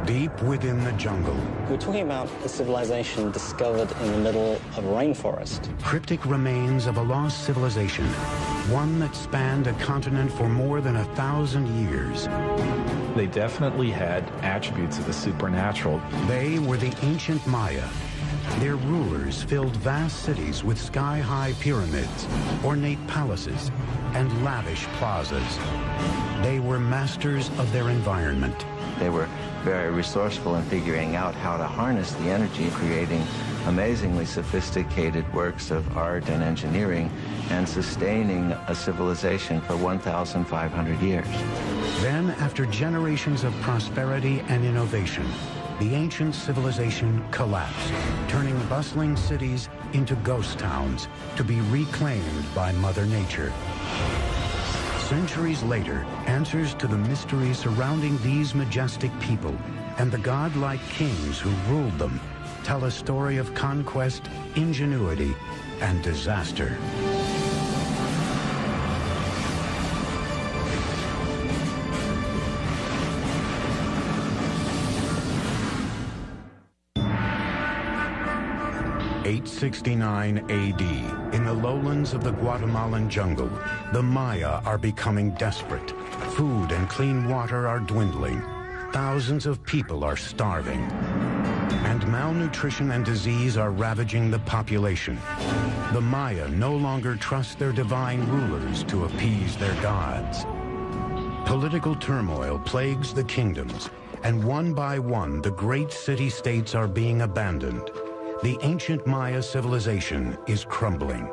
deep within the jungle. We're talking about a civilization discovered in the middle of a rainforest. Cryptic remains of a lost civilization, one that spanned a continent for more than 1,000 years. They definitely had attributes of the supernatural. They were the ancient Maya. Their rulers filled vast cities with sky-high pyramids, ornate palaces, and lavish plazas. They were masters of their environment. They were very resourceful in figuring out how to harness the energy, creating amazingly sophisticated works of art and engineering, and sustaining a civilization for 1,500 years. Then, after generations of prosperity and innovation, the ancient civilization collapsed, turning bustling cities into ghost towns to be reclaimed by Mother Nature. Centuries later, answers to the mysteries surrounding these majestic people and the godlike kings who ruled them tell a story of conquest, ingenuity, and disaster. (869 AD), in the lowlands of the Guatemalan jungle, the Maya are becoming desperate. Food and clean water are dwindling. Thousands of people are starving. And malnutrition and disease are ravaging the population. The Maya no longer trust their divine rulers to appease their gods. Political turmoil plagues the kingdoms, and one by one, the great city-states are being abandoned. The ancient Maya civilization is crumbling.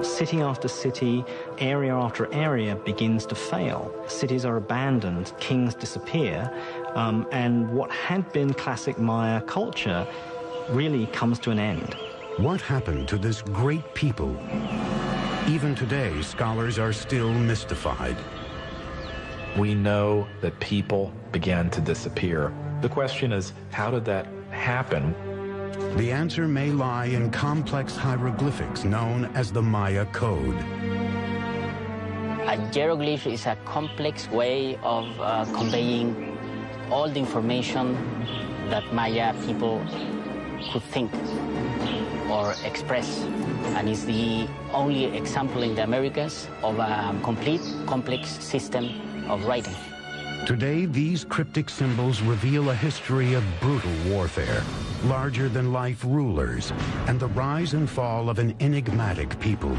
City after city, area after area begins to fail. Cities are abandoned, kings disappear, and what had been classic Maya culture really comes to an end. What happened to this great people? Even today, scholars are still mystified. We know that people began to disappear. The question is, how did that happen? The answer may lie in complex hieroglyphics known as the Maya Code. A hieroglyph is a complex way of conveying all the information that Maya people could think or express, and is the only example in the Americas of a complete, complex system of writing. Today, these cryptic symbols reveal a history of brutal warfare, larger-than-life rulers, and the rise and fall of an enigmatic people.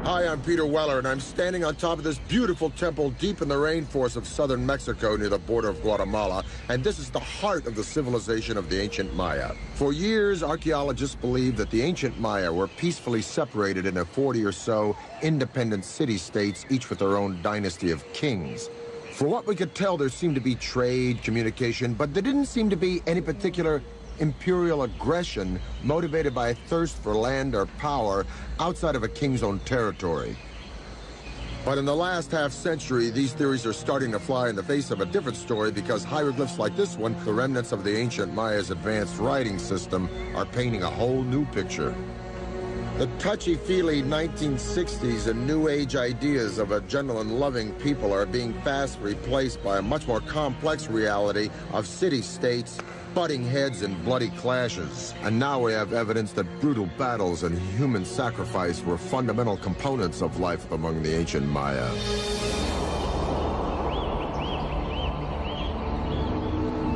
Hi, I'm Peter Weller, and I'm standing on top of this beautiful temple deep in the rainforest of southern Mexico near the border of Guatemala, and this is the heart of the civilization of the ancient Maya. For years, archaeologists believed that the ancient Maya were peacefully separated into 40 or so independent city-states, each with their own dynasty of kings. For what we could tell, there seemed to be trade, communication, but there didn't seem to be any particular imperial aggression motivated by a thirst for land or power outside of a king's own territory. But in the last half-century, these theories are starting to fly in the face of a different story, because hieroglyphs like this one, the remnants of the ancient Maya's advanced writing system, are painting a whole new picture. The touchy-feely 1960s and New Age ideas of a gentle and loving people are being fast replaced by a much more complex reality of city-states, butting heads, and bloody clashes. And now we have evidence that brutal battles and human sacrifice were fundamental components of life among the ancient Maya.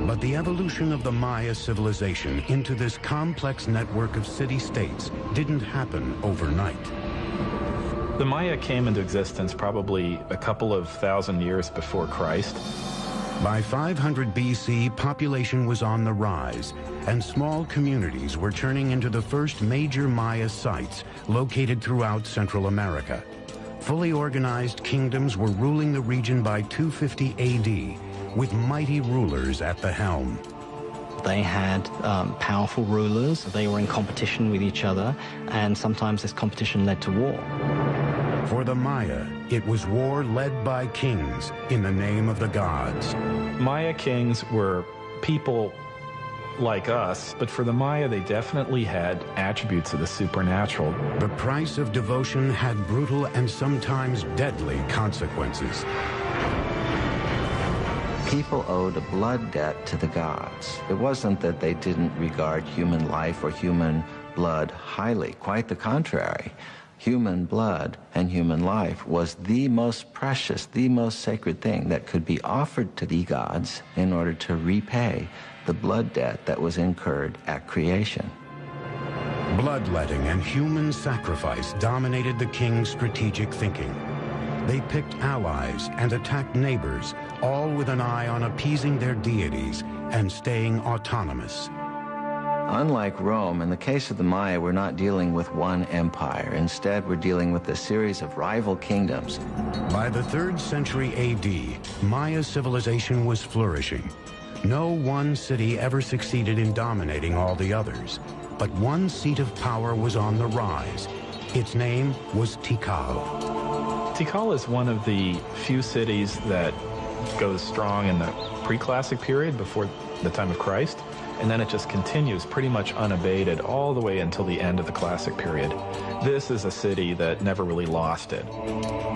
But the evolution of the Maya civilization into this complex network of city-states didn't happen overnight. The Maya came into existence probably a couple of thousand years before Christ. By 500 BC, population was on the rise, and small communities were turning into the first major Maya sites located throughout Central America. Fully organized kingdoms were ruling the region by 250 AD, with mighty rulers at the helm. They had powerful rulers. They were in competition with each other, and sometimes this competition led to war. For the Maya, it was war led by kings in the name of the gods. Maya kings were people like us, but for the Maya, they definitely had attributes of the supernatural. The price of devotion had brutal and sometimes deadly consequences. People owed a blood debt to the gods. It wasn't that they didn't regard human life or human blood highly. Quite the contrary. Human blood and human life was the most precious, the most sacred thing that could be offered to the gods in order to repay the blood debt that was incurred at creation. Bloodletting and human sacrifice dominated the king's strategic thinking. They picked allies and attacked neighbors, all with an eye on appeasing their deities and staying autonomous. Unlike Rome, in the case of the Maya, we're not dealing with one empire. Instead, we're dealing with a series of rival kingdoms. By the 3rd century AD, Maya civilization was flourishing. No one city ever succeeded in dominating all the others, but one seat of power was on the rise. Its name was Tikal. Tikal is one of the few cities that goes strong in the pre-classic period before the time of Christ, and then it just continues pretty much unabated all the way until the end of the classic period. This is a city that never really lost it.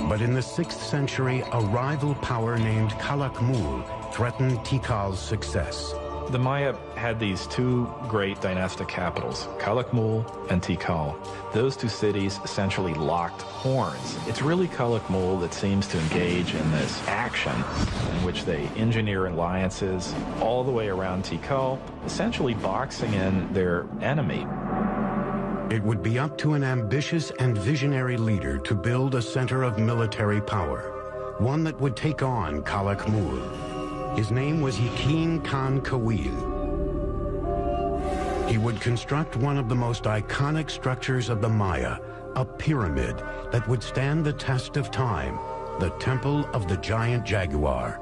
But in the 6th century, a rival power named Calakmul threatened Tikal's success. The Maya had these two great dynastic capitals, Calakmul and Tikal. Those two cities essentially locked horns. It's really Calakmul that seems to engage in this action in which they engineer alliances all the way around Tikal, essentially boxing in their enemy. It would be up to an ambitious and visionary leader to build a center of military power, one that would take on Calakmul. His name was Yakin Khan Kawil. He would construct one of the most iconic structures of the Maya, a pyramid that would stand the test of time, the Temple of the Giant Jaguar.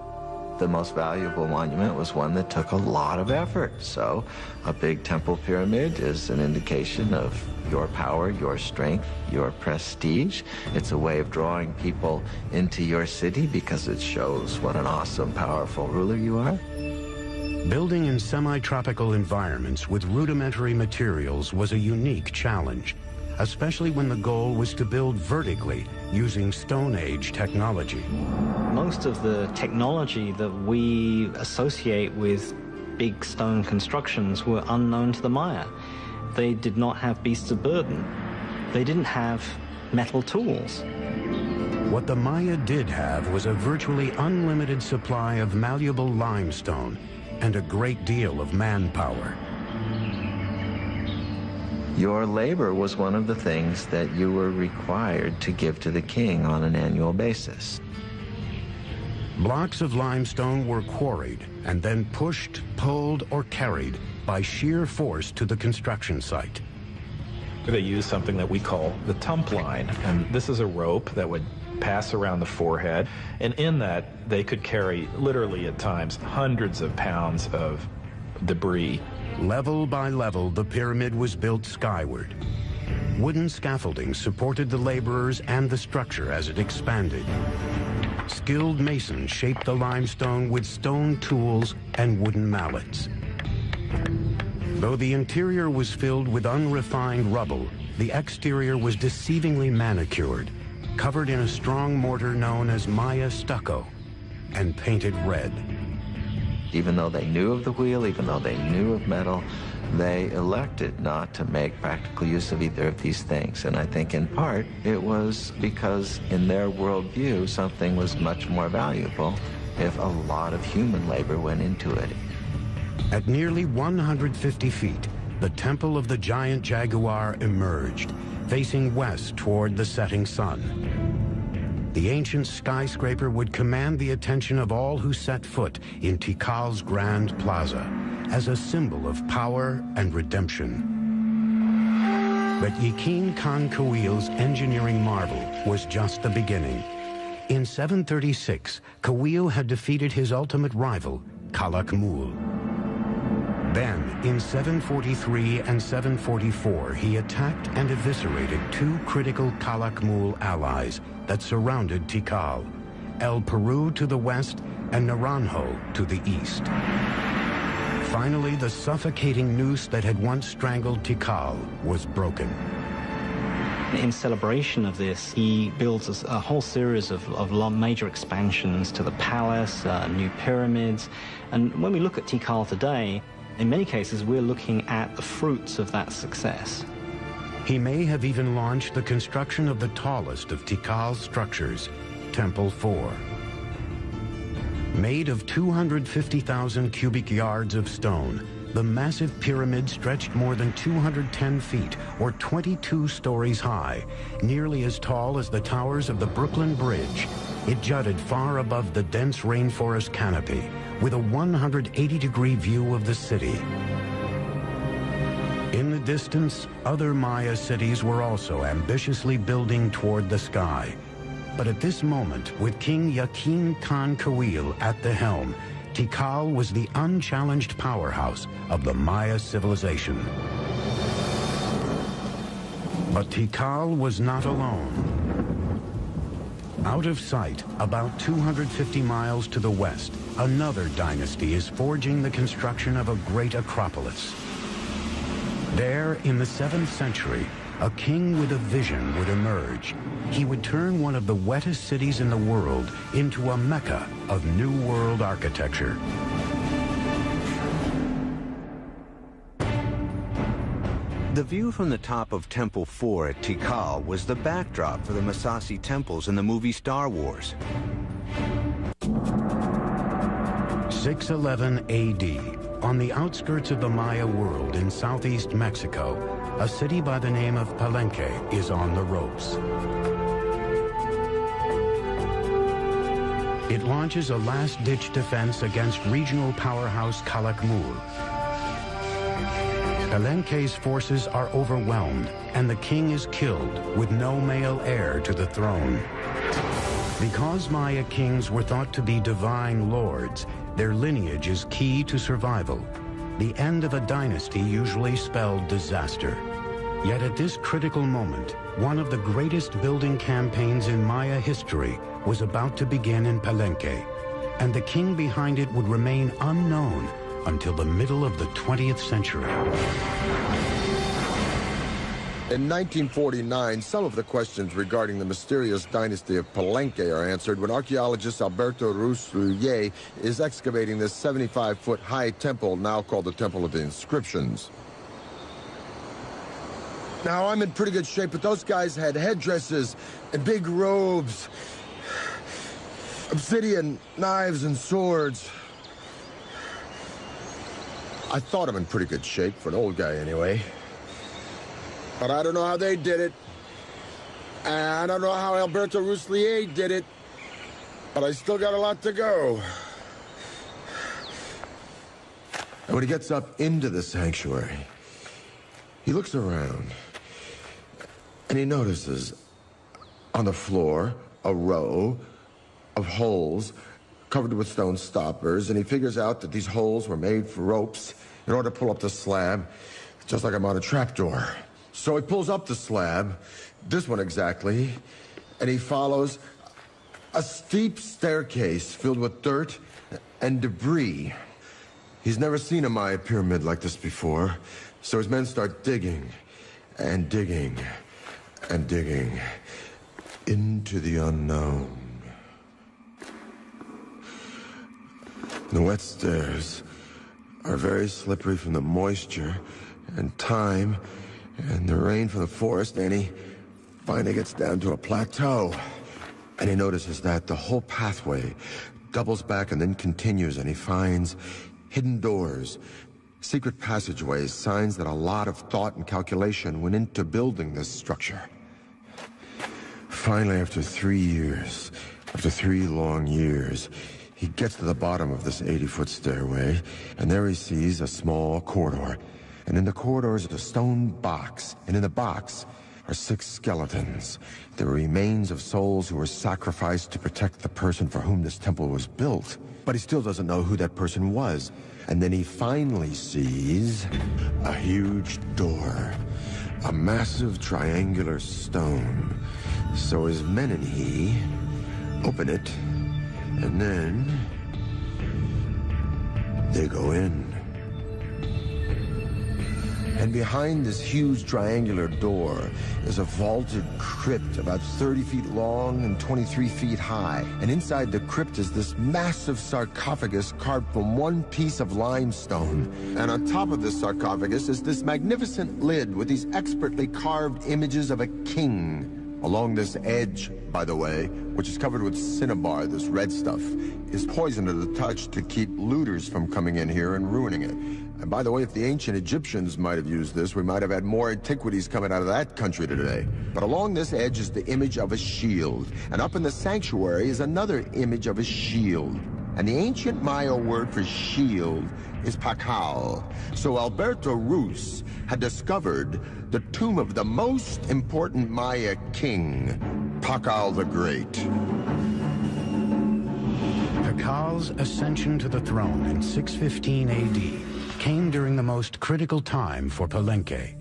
The most valuable monument was one that took a lot of effort. So a big temple pyramid is an indication of your power, your strength, your prestige. It's a way of drawing people into your city because it shows what an awesome, powerful ruler you are. Building in semi-tropical environments with rudimentary materials was a unique challenge, especially when the goal was to build vertically using Stone Age technology. Most of the technology that we associate with big stone constructions were unknown to the Maya. They did not have beasts of burden. They didn't have metal tools. What the Maya did have was a virtually unlimited supply of malleable limestone and a great deal of manpower. Your labor was one of the things that you were required to give to the king on an annual basis. Blocks of limestone were quarried and then pushed, pulled, or carried by sheer force to the construction site. They used something that we call the tump line, and this is a rope that would pass around the forehead, and in that they could carry, literally at times, hundreds of pounds of debris. Level by level, the pyramid was built skyward. Wooden scaffolding supported the laborers and the structure as it expanded. Skilled masons shaped the limestone with stone tools and wooden mallets. Though the interior was filled with unrefined rubble, the exterior was deceivingly manicured, covered in a strong mortar known as Maya stucco, and painted red. Even though they knew of the wheel, even though they knew of metal, they elected not to make practical use of either of these things. And I think in part it was because in their worldview something was much more valuable if a lot of human labor went into it. At nearly 150 feet, the Temple of the Giant Jaguar emerged, facing west toward the setting sun. The ancient skyscraper would command the attention of all who set foot in Tikal's Grand Plaza as a symbol of power and redemption. But Yakin Khan Kawil's engineering marvel was just the beginning. In 736, Kawil had defeated his ultimate rival, Calakmul. Then, in 743 and 744, he attacked and eviscerated two critical Calakmul allies that surrounded Tikal, El Peru to the west and Naranjo to the east. Finally, the suffocating noose that had once strangled Tikal was broken. In celebration of this, he builds a whole series of major expansions to the palace, new pyramids. And when we look at Tikal today, in many cases, we're looking at the fruits of that success. He may have even launched the construction of the tallest of Tikal's structures, Temple 4. Made of 250,000 cubic yards of stone, the massive pyramid stretched more than 210 feet, or 22 stories high, nearly as tall as the towers of the Brooklyn Bridge. It jutted far above the dense rainforest canopy, with a 180-degree view of the city. In the distance, other Maya cities were also ambitiously building toward the sky. But at this moment, with King Yakin Khan Kawil at the helm, Tikal was the unchallenged powerhouse of the Maya civilization. But Tikal was not alone. Out of sight, about 250 miles to the west, another dynasty is forging the construction of a great acropolis. There, in the 7th century, a king with a vision would emerge. He would turn one of the wettest cities in the world into a mecca of New World architecture. The view from the top of Temple 4 at Tikal was the backdrop for the Masasi temples in the movie Star Wars. 611 AD, on the outskirts of the Maya world in southeast Mexico, a city by the name of Palenque is on the ropes. It launches a last-ditch defense against regional powerhouse Calakmul. Palenque's forces are overwhelmed, and the king is killed with no male heir to the throne. Because Maya kings were thought to be divine lords, their lineage is key to survival. The end of a dynasty usually spelled disaster. Yet at this critical moment, one of the greatest building campaigns in Maya history was about to begin in Palenque, and the king behind it would remain unknown until the middle of the 20th century. In 1949, some of the questions regarding the mysterious dynasty of Palenque are answered when archaeologist Alberto Rusluye is excavating this 75-foot-high temple, now called the Temple of the Inscriptions. Now, I'm in pretty good shape, but those guys had headdresses and big robes, obsidian knives and swords. I thought I'm in pretty good shape, for an old guy anyway. But I don't know how they did it. And I don't know how Alberto Ruslier did it. But I still got a lot to go. And when he gets up into the sanctuary, he looks around, and he notices on the floor a row of holes covered with stone stoppers, and he figures out that these holes were made for ropes in order to pull up the slab, just like I'm on a trapdoor. So he pulls up the slab, this one exactly, and he follows a steep staircase filled with dirt and debris. He's never seen a Maya pyramid like this before, so his men start digging and digging and digging into the unknown. The wet stairs are very slippery from the moisture and time and the rain from the forest, and he finally gets down to a plateau. And he notices that the whole pathway doubles back and then continues, and he finds hidden doors, secret passageways, signs that a lot of thought and calculation went into building this structure. Finally, after 3 years, after 3 long years, he gets to the bottom of this 80-foot stairway, and there he sees a small corridor. And in the corridor is a stone box, and in the box are 6 skeletons, the remains of souls who were sacrificed to protect the person for whom this temple was built. But he still doesn't know who that person was. And then he finally sees a huge door, a massive triangular stone. So his men and he open it, and then they go in. And behind this huge triangular door is a vaulted crypt about 30 feet long and 23 feet high. And inside the crypt is this massive sarcophagus carved from one piece of limestone. And on top of this sarcophagus is this magnificent lid with these expertly carved images of a king. Along this edge, by the way, which is covered with cinnabar, this red stuff, is poisoned to the touch to keep looters from coming in here and ruining it. And by the way, if the ancient Egyptians might have used this, we might have had more antiquities coming out of that country today. But along this edge is the image of a shield. And up in the sanctuary is another image of a shield. And the ancient Maya word for shield is pakal. So Alberto Rus had discovered the tomb of the most important Maya king, Pakal the Great. Pakal's ascension to the throne in 615 AD came during the most critical time for Palenque.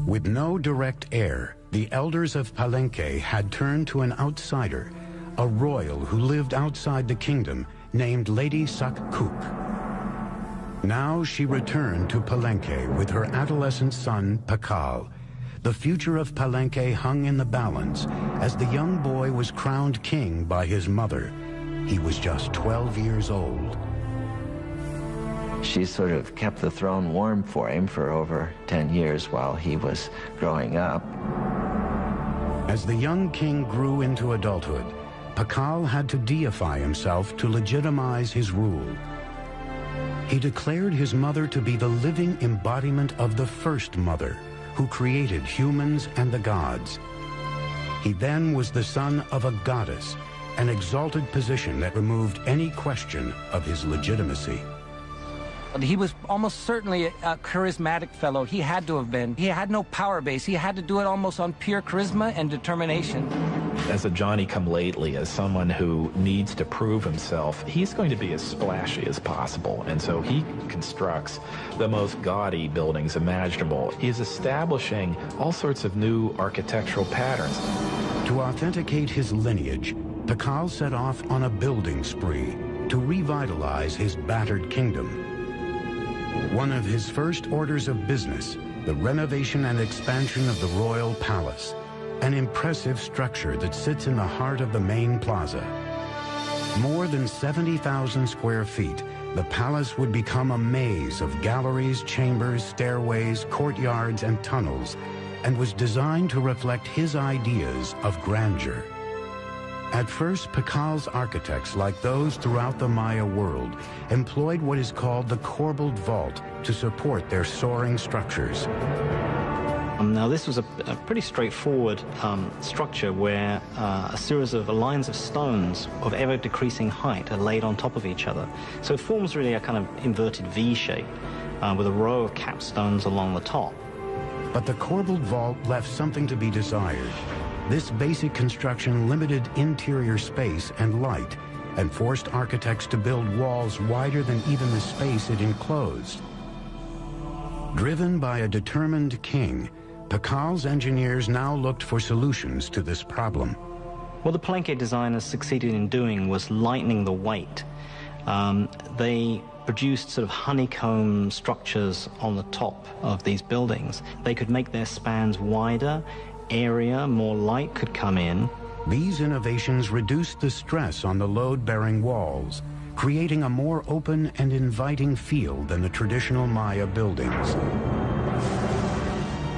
With no direct heir, the elders of Palenque had turned to an outsider, a royal who lived outside the kingdom, named Lady Sakkup. Now she returned to Palenque with her adolescent son, Pakal. The future of Palenque hung in the balance as the young boy was crowned king by his mother. He was just 12 years old. She sort of kept the throne warm for him for over 10 years while he was growing up. As the young king grew into adulthood, Pakal had to deify himself to legitimize his rule. He declared his mother to be the living embodiment of the first mother, who created humans and the gods. He then was the son of a goddess, an exalted position that removed any question of his legitimacy. He was almost certainly a charismatic fellow. He had to have been. He had no power base. He had to do it almost on pure charisma and determination. As a Johnny-come-lately, as someone who needs to prove himself, he's going to be as splashy as possible. And so he constructs the most gaudy buildings imaginable. He's establishing all sorts of new architectural patterns. To authenticate his lineage, Pakal set off on a building spree to revitalize his battered kingdom. One of his first orders of business, the renovation and expansion of the royal palace, an impressive structure that sits in the heart of the main plaza. More than 70,000 square feet, the palace would become a maze of galleries, chambers, stairways, courtyards, and tunnels, and was designed to reflect his ideas of grandeur. At first, Pakal's architects, like those throughout the Maya world, employed what is called the corbelled vault to support their soaring structures. Now, this was a pretty straightforward structure where a series of lines of stones of ever-decreasing height are laid on top of each other. So it forms really a kind of inverted V shape with a row of capstones along the top. But the corbelled vault left something to be desired. This basic construction limited interior space and light and forced architects to build walls wider than even the space it enclosed. Driven by a determined king, Pakal's engineers now looked for solutions to this problem. What the Palenque designers succeeded in doing was lightening the weight. They produced sort of honeycomb structures on the top of these buildings. They could make their spans wider, area, more light could come in. These innovations reduced the stress on the load-bearing walls, creating a more open and inviting feel than the traditional Maya buildings.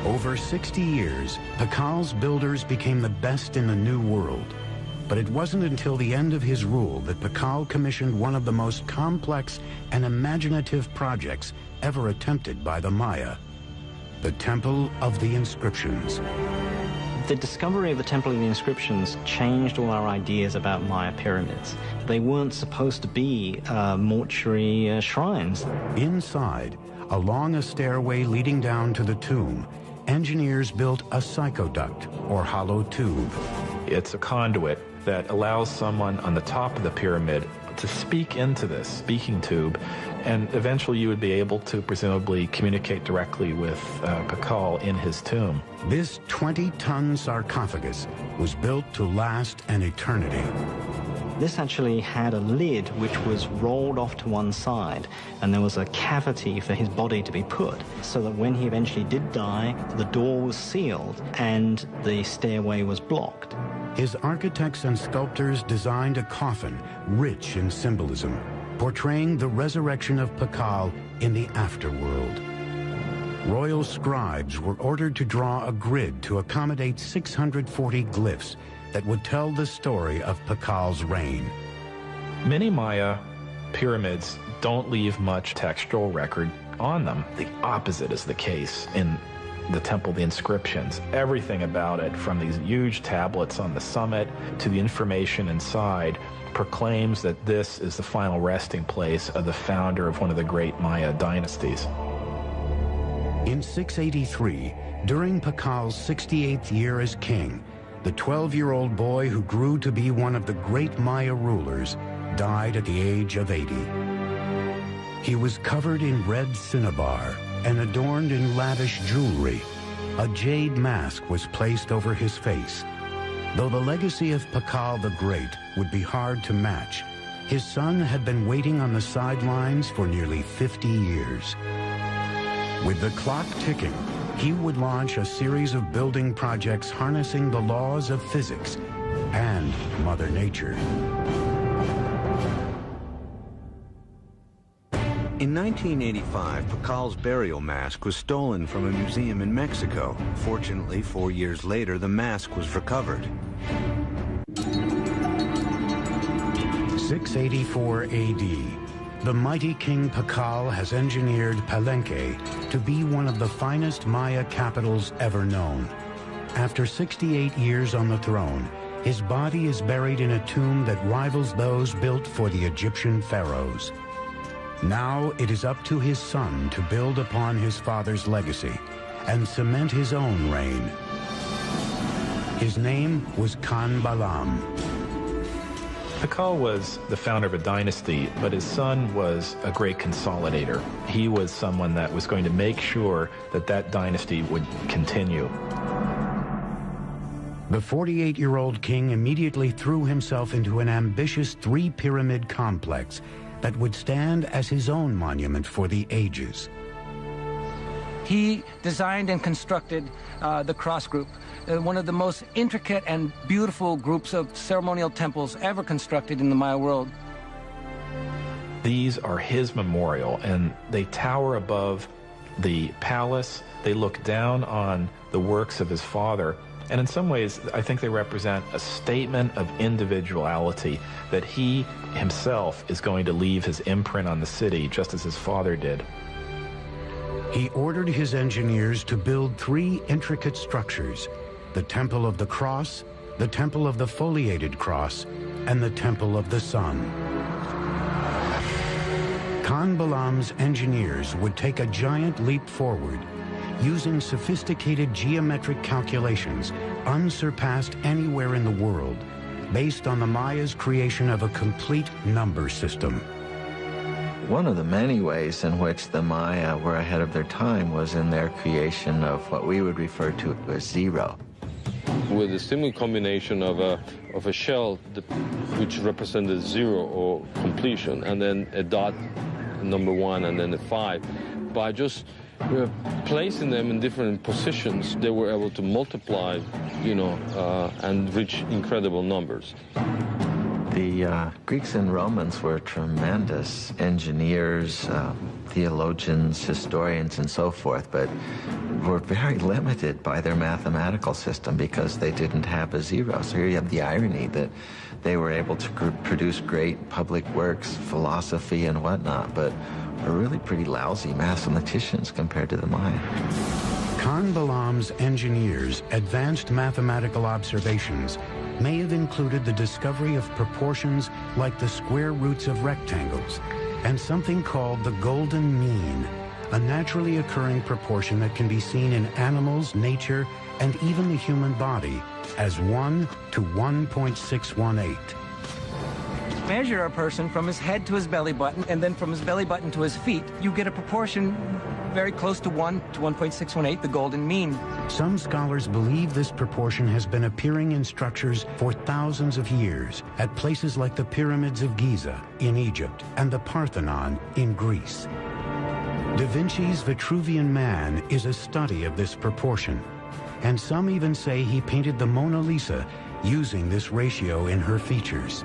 Over 60 years, Pakal's builders became the best in the New World. But it wasn't until the end of his rule that Pakal commissioned one of the most complex and imaginative projects ever attempted by the Maya, the Temple of the Inscriptions. The discovery of the Temple of the Inscriptions changed all our ideas about Maya pyramids. They weren't supposed to be mortuary shrines. Inside, along a stairway leading down to the tomb, engineers built a psychoduct, or hollow tube. It's a conduit that allows someone on the top of the pyramid to speak into this speaking tube, and eventually you would be able to presumably communicate directly with Pakal in his tomb. This 20-ton sarcophagus was built to last an eternity. This actually had a lid which was rolled off to one side, and there was a cavity for his body to be put, so that when he eventually did die, the door was sealed and the stairway was blocked. His architects and sculptors designed a coffin rich in symbolism, portraying the resurrection of Pakal in the afterworld. Royal scribes were ordered to draw a grid to accommodate 640 glyphs that would tell the story of Pakal's reign. Many Maya pyramids don't leave much textual record on them. The opposite is the case in the temple, the inscriptions. Everything about it, from these huge tablets on the summit to the information inside, proclaims that this is the final resting place of the founder of one of the great Maya dynasties. In 683, during Pakal's 68th year as king, the 12-year-old boy who grew to be one of the great Maya rulers died at the age of 80. He was covered in red cinnabar and adorned in lavish jewelry. A jade mask was placed over his face. Though the legacy of Pakal the Great would be hard to match, his son had been waiting on the sidelines for nearly 50 years. With the clock ticking, he would launch a series of building projects harnessing the laws of physics and Mother Nature. In 1985, Pakal's burial mask was stolen from a museum in Mexico. Fortunately, 4 years later, the mask was recovered. 684 AD. The mighty King Pakal has engineered Palenque to be one of the finest Maya capitals ever known. After 68 years on the throne, his body is buried in a tomb that rivals those built for the Egyptian pharaohs. Now it is up to his son to build upon his father's legacy and cement his own reign. His name was Khan Balam. Pakal was the founder of a dynasty, but his son was a great consolidator. He was someone that was going to make sure that that dynasty would continue. The 48-year-old king immediately threw himself into an ambitious three-pyramid complex that would stand as his own monument for the ages. He designed and constructed the cross group, one of the most intricate and beautiful groups of ceremonial temples ever constructed in the Maya world. These are his memorial, and they tower above the palace. They look down on the works of his father, and in some ways, I think they represent a statement of individuality, that he himself is going to leave his imprint on the city, just as his father did. He ordered his engineers to build three intricate structures: the Temple of the Cross, the Temple of the Foliated Cross, and the Temple of the Sun. Khan Balam's engineers would take a giant leap forward, using sophisticated geometric calculations unsurpassed anywhere in the world, based on the Maya's creation of a complete number system. One of the many ways in which the Maya were ahead of their time was in their creation of what we would refer to as zero. With a simple combination of a shell which represented zero or completion, and then a dot, number one, and then a 5. By just placing them in different positions, they were able to multiply, and reach incredible numbers. The Greeks and Romans were tremendous engineers, theologians, historians, and so forth, but were very limited by their mathematical system because they didn't have a zero. So here you have the irony that they were able to produce great public works, philosophy, and whatnot, but are really pretty lousy mathematicians compared to the Maya. Khan Balam's engineers' advanced mathematical observations may have included the discovery of proportions like the square roots of rectangles and something called the golden mean, a naturally occurring proportion that can be seen in animals, nature, and even the human body as 1 to 1.618. measure a person from his head to his belly button, and then from his belly button to his feet, you get a proportion very close to 1 to 1.618, the golden mean. Some scholars believe this proportion has been appearing in structures for thousands of years at places like the pyramids of Giza in Egypt and the Parthenon in Greece. Da Vinci's Vitruvian Man is a study of this proportion, and some even say he painted the Mona Lisa using this ratio in her features.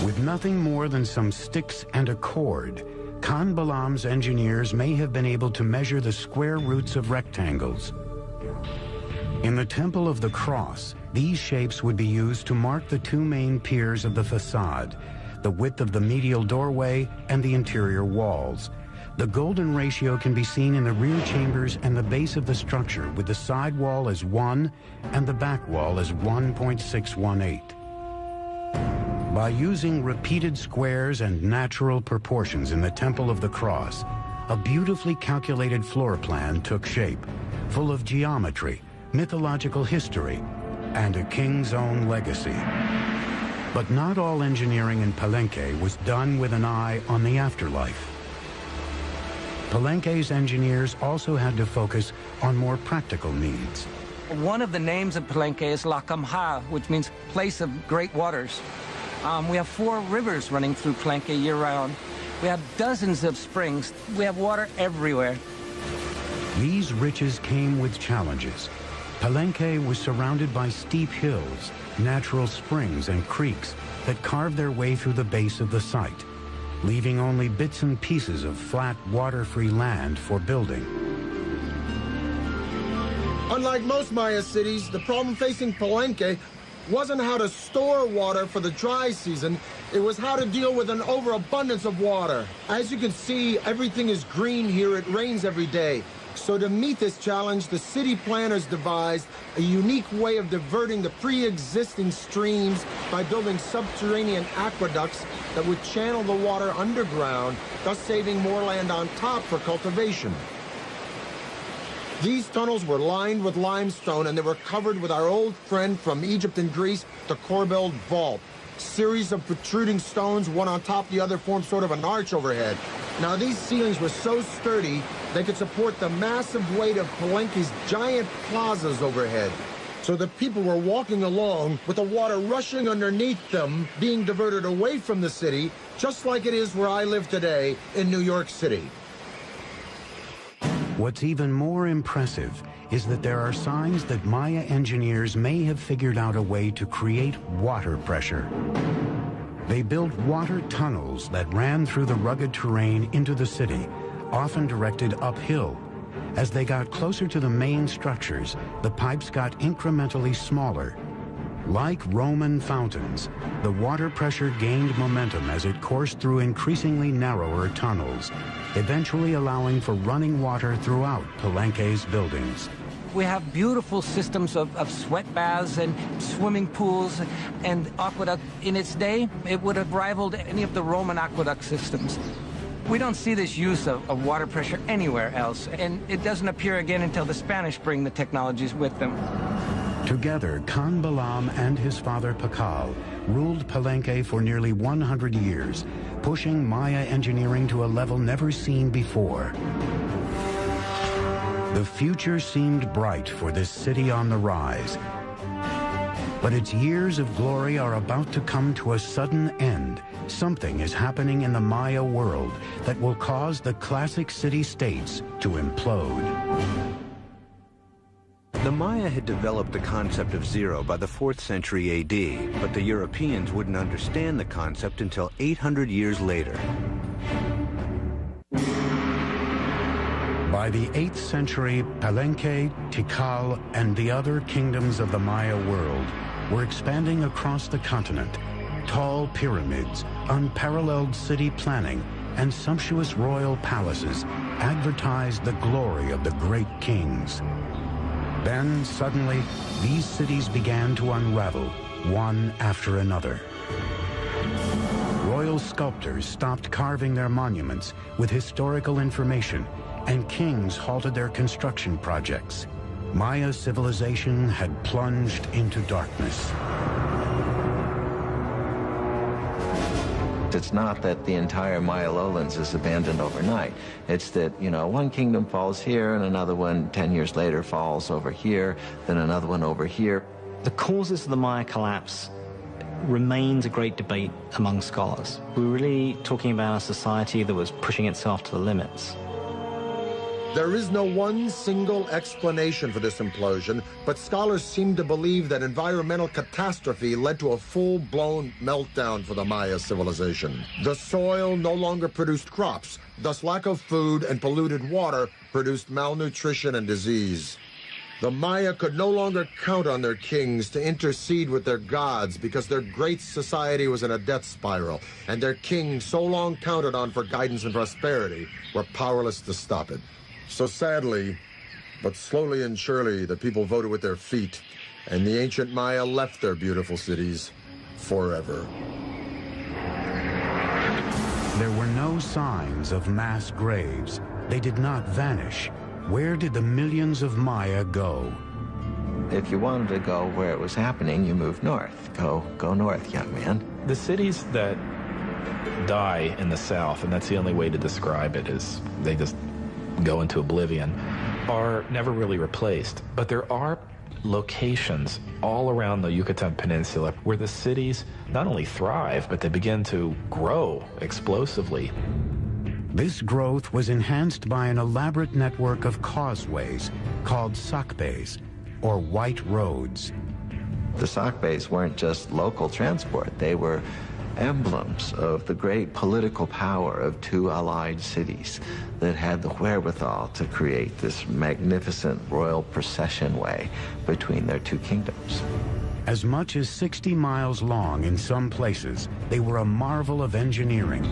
With nothing more than some sticks and a cord, Khan Balaam's engineers may have been able to measure the square roots of rectangles. In the Temple of the Cross, these shapes would be used to mark the two main piers of the facade, the width of the medial doorway and the interior walls. The golden ratio can be seen in the rear chambers and the base of the structure, with the side wall as 1 and the back wall as 1.618. By using repeated squares and natural proportions in the Temple of the Cross, a beautifully calculated floor plan took shape, full of geometry, mythological history, and a king's own legacy. But not all engineering in Palenque was done with an eye on the afterlife. Palenque's engineers also had to focus on more practical needs. One of the names of Palenque is La Camha, which means place of great waters. We have 4 rivers running through Palenque year-round. We have dozens of springs. We have water everywhere. These riches came with challenges. Palenque was surrounded by steep hills, natural springs and creeks that carved their way through the base of the site, leaving only bits and pieces of flat, water-free land for building. Unlike most Maya cities, the problem facing Palenque wasn't how to store water for the dry season, it was how to deal with an overabundance of water. As you can see, everything is green here, it rains every day. So to meet this challenge, the city planners devised a unique way of diverting the pre-existing streams by building subterranean aqueducts that would channel the water underground, thus saving more land on top for cultivation. These tunnels were lined with limestone and they were covered with our old friend from Egypt and Greece, the corbelled vault. Series of protruding stones, one on top of the other, formed sort of an arch overhead. Now these ceilings were so sturdy, they could support the massive weight of Palenque's giant plazas overhead. So the people were walking along with the water rushing underneath them, being diverted away from the city, just like it is where I live today in New York City. What's even more impressive is that there are signs that Maya engineers may have figured out a way to create water pressure. They built water tunnels that ran through the rugged terrain into the city, often directed uphill. As they got closer to the main structures, the pipes got incrementally smaller. Like Roman fountains, the water pressure gained momentum as it coursed through increasingly narrower tunnels, eventually allowing for running water throughout Palenque's buildings. We have beautiful systems of sweat baths and swimming pools and aqueduct. In its day, it would have rivaled any of the Roman aqueduct systems. We don't see this use of water pressure anywhere else, and it doesn't appear again until the Spanish bring the technologies with them. Together, Khan Balaam and his father Pakal ruled Palenque for nearly 100 years, pushing Maya engineering to a level never seen before. The future seemed bright for this city on the rise. But its years of glory are about to come to a sudden end. Something is happening in the Maya world that will cause the classic city-states to implode. The Maya had developed the concept of zero by the 4th century AD, but the Europeans wouldn't understand the concept until 800 years later. By the 8th century, Palenque, Tikal, and the other kingdoms of the Maya world were expanding across the continent. Tall pyramids, unparalleled city planning, and sumptuous royal palaces advertised the glory of the great kings. Then, suddenly, these cities began to unravel, one after another. Royal sculptors stopped carving their monuments with historical information, and kings halted their construction projects. Maya civilization had plunged into darkness. It's not that the entire Maya lowlands is abandoned overnight. It's that, you know, one kingdom falls here and another one 10 years later falls over here, then another one over here. The causes of the Maya collapse remains a great debate among scholars. We're really talking about a society that was pushing itself to the limits. There is no one single explanation for this implosion, but scholars seem to believe that environmental catastrophe led to a full-blown meltdown for the Maya civilization. The soil no longer produced crops, thus lack of food and polluted water produced malnutrition and disease. The Maya could no longer count on their kings to intercede with their gods because their great society was in a death spiral, and their kings, so long counted on for guidance and prosperity, were powerless to stop it. So sadly, but slowly and surely, the people voted with their feet, and the ancient Maya left their beautiful cities forever. There were no signs of mass graves. They did not vanish. Where did the millions of Maya go? If you wanted to go where it was happening, you moved north. Go north, young man. The cities that die in the south, and that's the only way to describe it, is they just go into oblivion, are never really replaced. But there are locations all around the Yucatan Peninsula where the cities not only thrive, but they begin to grow explosively. This growth was enhanced by an elaborate network of causeways called sakbes, or white roads. The sakbes weren't just local transport. They were emblems of the great political power of two allied cities that had the wherewithal to create this magnificent royal procession way between their two kingdoms. As much as 60 miles long in some places, they were a marvel of engineering.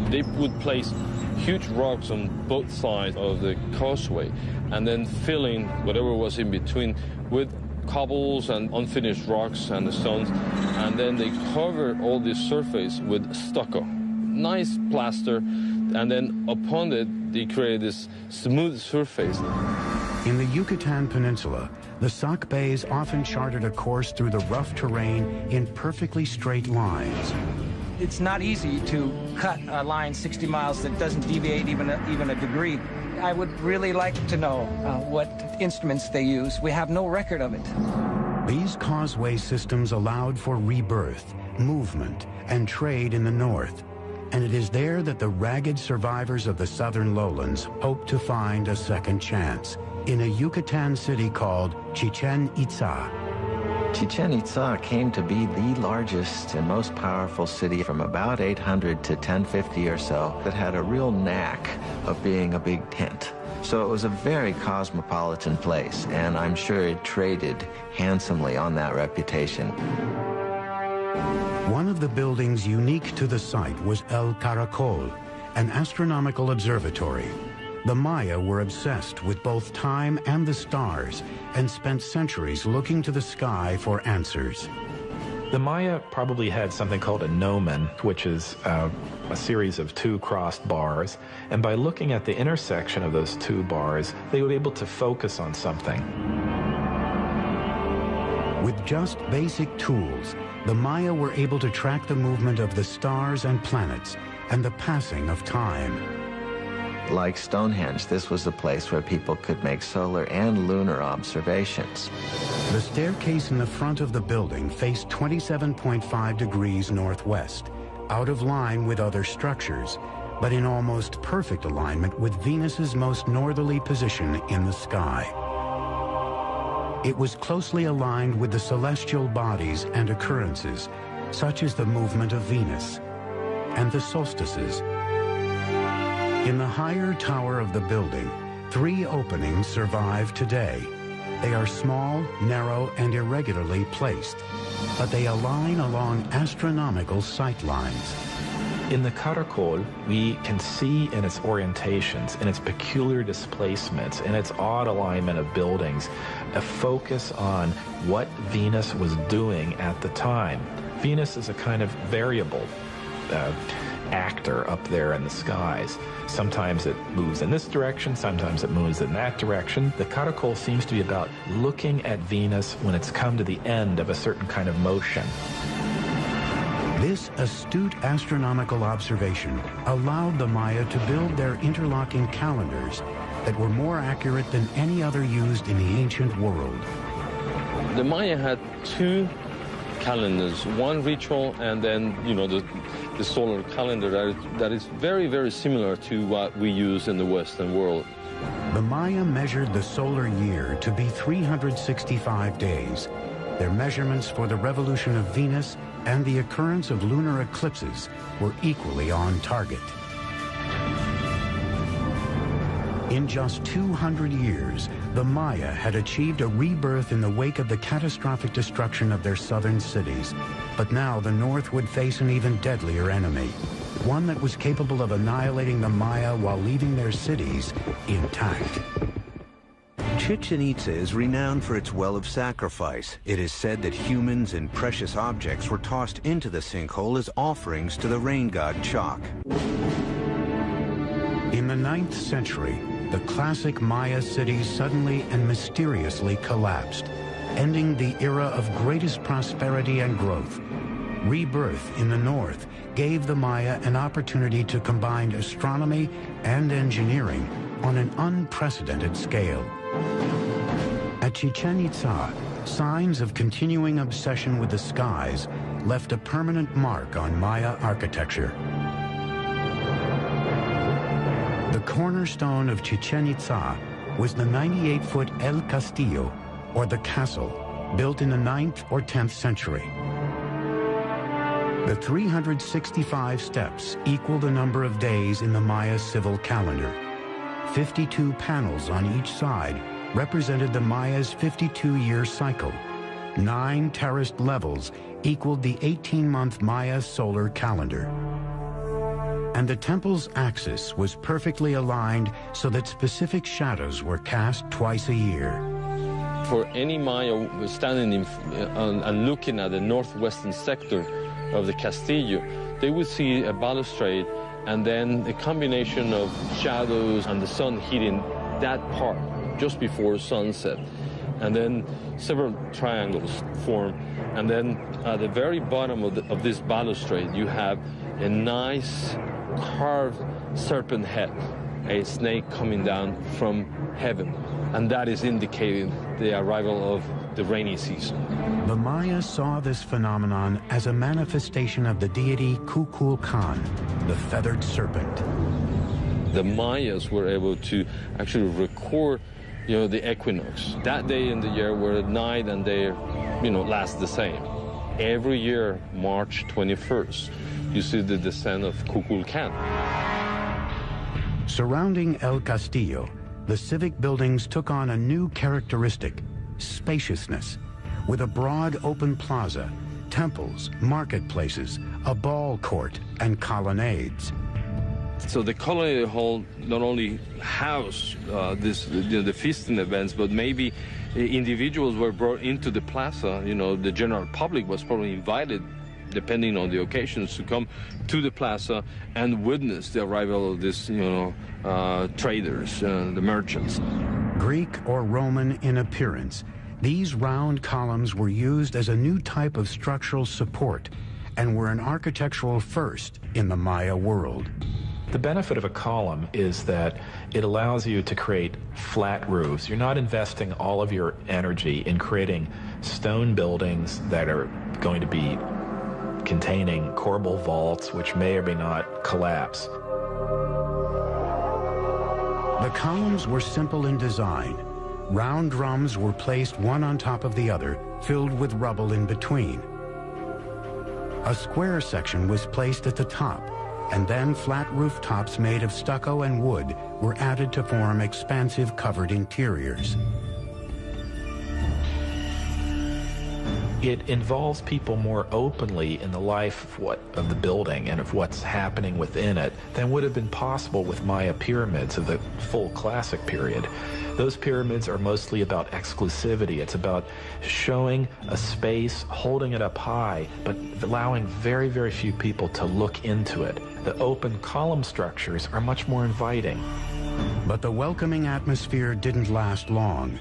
They would place huge rocks on both sides of the causeway and then filling whatever was in between with cobbles and unfinished rocks and the stones, and then they covered all this surface with stucco, nice plaster, and then upon it they created this smooth surface. In the Yucatan Peninsula, the sakbes often charted a course through the rough terrain in perfectly straight lines. It's not easy to cut a line 60 miles that doesn't deviate even a degree. I would really like to know what instruments they use. We have no record of it. These causeway systems allowed for rebirth, movement, and trade in the north. And it is there that the ragged survivors of the southern lowlands hope to find a second chance, in a Yucatan city called Chichen Itza. Chichen Itza came to be the largest and most powerful city from about 800 to 1050 or so that had a real knack of being a big tent. So it was a very cosmopolitan place, and I'm sure it traded handsomely on that reputation. One of the buildings unique to the site was El Caracol, an astronomical observatory. The Maya were obsessed with both time and the stars and spent centuries looking to the sky for answers. The Maya probably had something called a gnomon, which is a series of two crossed bars, and by looking at the intersection of those two bars, they would be able to focus on something. With just basic tools, the Maya were able to track the movement of the stars and planets and the passing of time. Like Stonehenge, this was a place where people could make solar and lunar observations. The staircase in the front of the building faced 27.5 degrees northwest, out of line with other structures, but in almost perfect alignment with Venus's most northerly position in the sky. It was closely aligned with the celestial bodies and occurrences, such as the movement of Venus and the solstices. In the higher tower of the building, 3 openings survive today. They are small, narrow, and irregularly placed, but they align along astronomical sight lines. In the Caracol, we can see in its orientations, in its peculiar displacements, in its odd alignment of buildings, a focus on what Venus was doing at the time. Venus is a kind of variable actor up there in the skies. Sometimes it moves in this direction, sometimes it moves in that direction. The Caracol seems to be about looking at Venus when it's come to the end of a certain kind of motion. This astute astronomical observation allowed the Maya to build their interlocking calendars that were more accurate than any other used in the ancient world. The Maya had two calendars, one ritual and then, the solar calendar that is very, very similar to what we use in the Western world. The Maya measured the solar year to be 365 days. Their measurements for the revolution of Venus and the occurrence of lunar eclipses were equally on target. In just 200 years, the Maya had achieved a rebirth in the wake of the catastrophic destruction of their southern cities. But now the North would face an even deadlier enemy, one that was capable of annihilating the Maya while leaving their cities intact. Chichen Itza is renowned for its well of sacrifice. It is said that humans and precious objects were tossed into the sinkhole as offerings to the rain god Chak. In the 9th century, the classic Maya cities suddenly and mysteriously collapsed, ending the era of greatest prosperity and growth. Rebirth in the north gave the Maya an opportunity to combine astronomy and engineering on an unprecedented scale. At Chichen Itza, signs of continuing obsession with the skies left a permanent mark on Maya architecture. The cornerstone of Chichen Itza was the 98-foot El Castillo, or the castle, built in the 9th or 10th century. The 365 steps equal the number of days in the Maya civil calendar. 52 panels on each side represented the Maya's 52-year cycle. 9 terraced levels equaled the 18-month Maya solar calendar. And the temple's axis was perfectly aligned so that specific shadows were cast twice a year. For any Maya standing and looking at the northwestern sector of the Castillo, they would see a balustrade and then a combination of shadows and the sun hitting that part just before sunset. And then several triangles form. And then at the very bottom of this balustrade, you have a nice carved serpent head, a snake coming down from heaven. And that is indicating the arrival of the rainy season. The Maya saw this phenomenon as a manifestation of the deity Kukulkan, the feathered serpent. The Mayas were able to actually record, the equinox. That day in the year where night and day, last the same. Every year, March 21st, you see the descent of Kukulkan. Surrounding El Castillo, the civic buildings took on a new characteristic: spaciousness, with a broad open plaza, temples, marketplaces, a ball court, and colonnades. So the colony hall not only housed the feasting events, but maybe individuals were brought into the plaza. The general public was probably invited, depending on the occasions, to come to the plaza and witness the arrival of this, traders, the merchants. Greek or Roman in appearance, these round columns were used as a new type of structural support and were an architectural first in the Maya world. The benefit of a column is that it allows you to create flat roofs. You're not investing all of your energy in creating stone buildings that are going to be containing corbel vaults, which may or may not collapse. The columns were simple in design. Round drums were placed one on top of the other, filled with rubble in between. A square section was placed at the top, and then flat rooftops made of stucco and wood were added to form expansive covered interiors. It involves people more openly in the life of the building and of what's happening within it than would have been possible with Maya pyramids of the full classic period. Those pyramids are mostly about exclusivity. It's about showing a space, holding it up high, but allowing very, very few people to look into it. The open column structures are much more inviting. But the welcoming atmosphere didn't last long.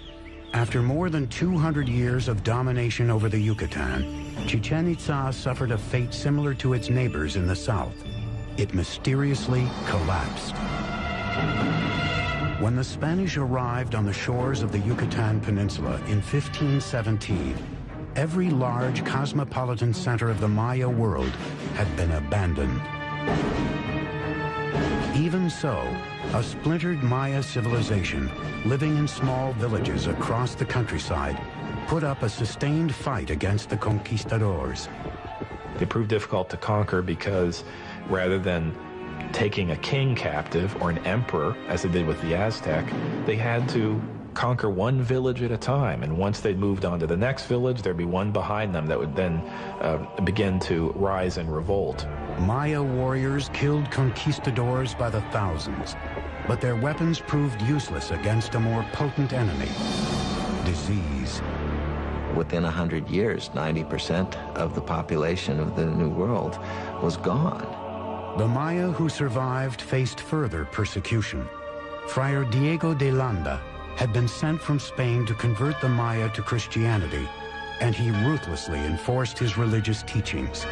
After more than 200 years of domination over the Yucatan, Chichen Itza suffered a fate similar to its neighbors in the south. It mysteriously collapsed. When the Spanish arrived on the shores of the Yucatan Peninsula in 1517, every large cosmopolitan center of the Maya world had been abandoned. Even so, a splintered Maya civilization living in small villages across the countryside put up a sustained fight against the conquistadors. They proved difficult to conquer because rather than taking a king captive or an emperor, as they did with the Aztec, they had to conquer one village at a time. And once they moved on to the next village, there'd be one behind them that would then begin to rise and revolt. Maya warriors killed conquistadors by the thousands, but their weapons proved useless against a more potent enemy: disease. Within 100 years, 90% of the population of the New World was gone. The Maya who survived faced further persecution. Friar Diego de Landa had been sent from Spain to convert the Maya to Christianity, and he ruthlessly enforced his religious teachings.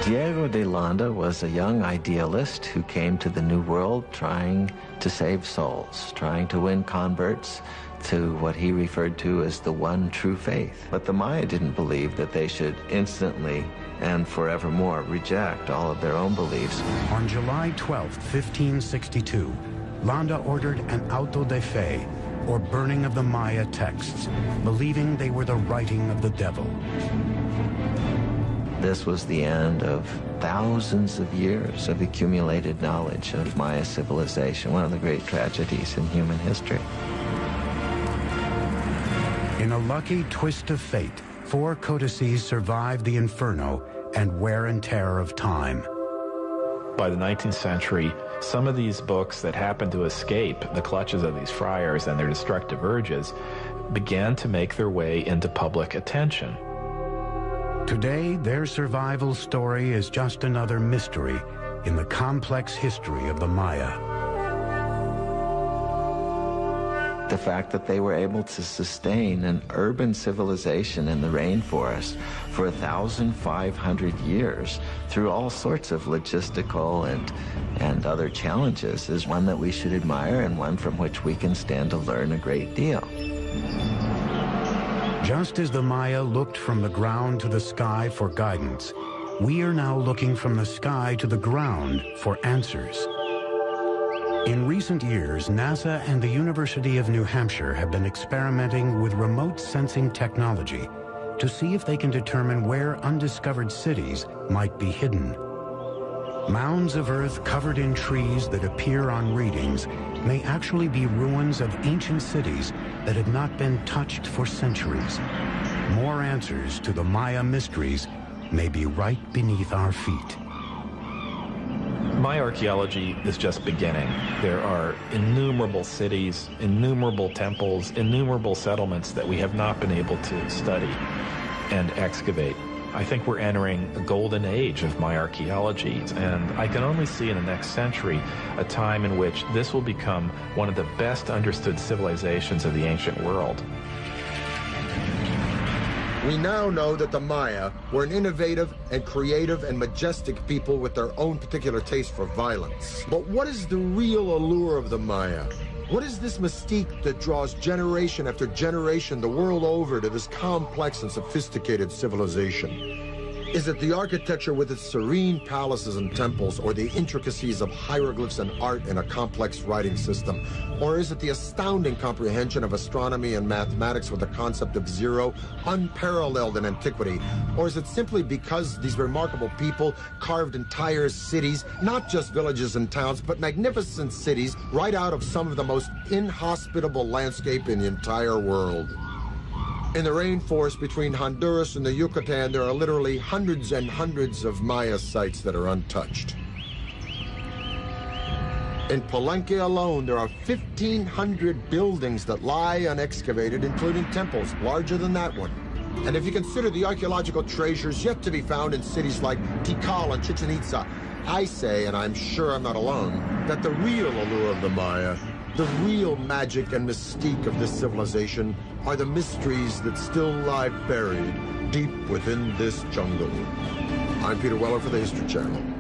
Diego de Landa was a young idealist who came to the New World trying to save souls, trying to win converts to what he referred to as the one true faith. But the Maya didn't believe that they should instantly and forevermore reject all of their own beliefs. On July 12, 1562, Landa ordered an auto de fe, or burning of the Maya texts, believing they were the writing of the devil. This was the end of thousands of years of accumulated knowledge of Maya civilization, one of the great tragedies in human history. In a lucky twist of fate, 4 codices survived the inferno and wear and tear of time. By the 19th century, some of these books that happened to escape the clutches of these friars and their destructive urges began to make their way into public attention. Today, their survival story is just another mystery in the complex history of the Maya. The fact that they were able to sustain an urban civilization in the rainforest for 1,500 years through all sorts of logistical and other challenges is one that we should admire and one from which we can stand to learn a great deal. Just as the Maya looked from the ground to the sky for guidance, we are now looking from the sky to the ground for answers. In recent years, NASA and the University of New Hampshire have been experimenting with remote sensing technology to see if they can determine where undiscovered cities might be hidden. Mounds of earth covered in trees that appear on readings may actually be ruins of ancient cities that had not been touched for centuries. More answers to the Maya mysteries may be right beneath our feet. Maya archaeology is just beginning. There are innumerable cities, innumerable temples, innumerable settlements that we have not been able to study and excavate. I think we're entering a golden age of Maya archaeology, and I can only see in the next century a time in which this will become one of the best understood civilizations of the ancient world. We now know that the Maya were an innovative and creative and majestic people with their own particular taste for violence. But what is the real allure of the Maya? What is this mystique that draws generation after generation the world over to this complex and sophisticated civilization? Is it the architecture with its serene palaces and temples, or the intricacies of hieroglyphs and art in a complex writing system? Or is it the astounding comprehension of astronomy and mathematics with the concept of zero, unparalleled in antiquity? Or is it simply because these remarkable people carved entire cities, not just villages and towns, but magnificent cities right out of some of the most inhospitable landscape in the entire world? In the rainforest between Honduras and the Yucatan, there are literally hundreds and hundreds of Maya sites that are untouched. In Palenque alone, there are 1,500 buildings that lie unexcavated, including temples larger than that one. And if you consider the archaeological treasures yet to be found in cities like Tikal and Chichen Itza, I say, and I'm sure I'm not alone, that the real allure of the Maya, the real magic and mystique of this civilization, are the mysteries that still lie buried deep within this jungle. I'm Peter Weller for the History Channel.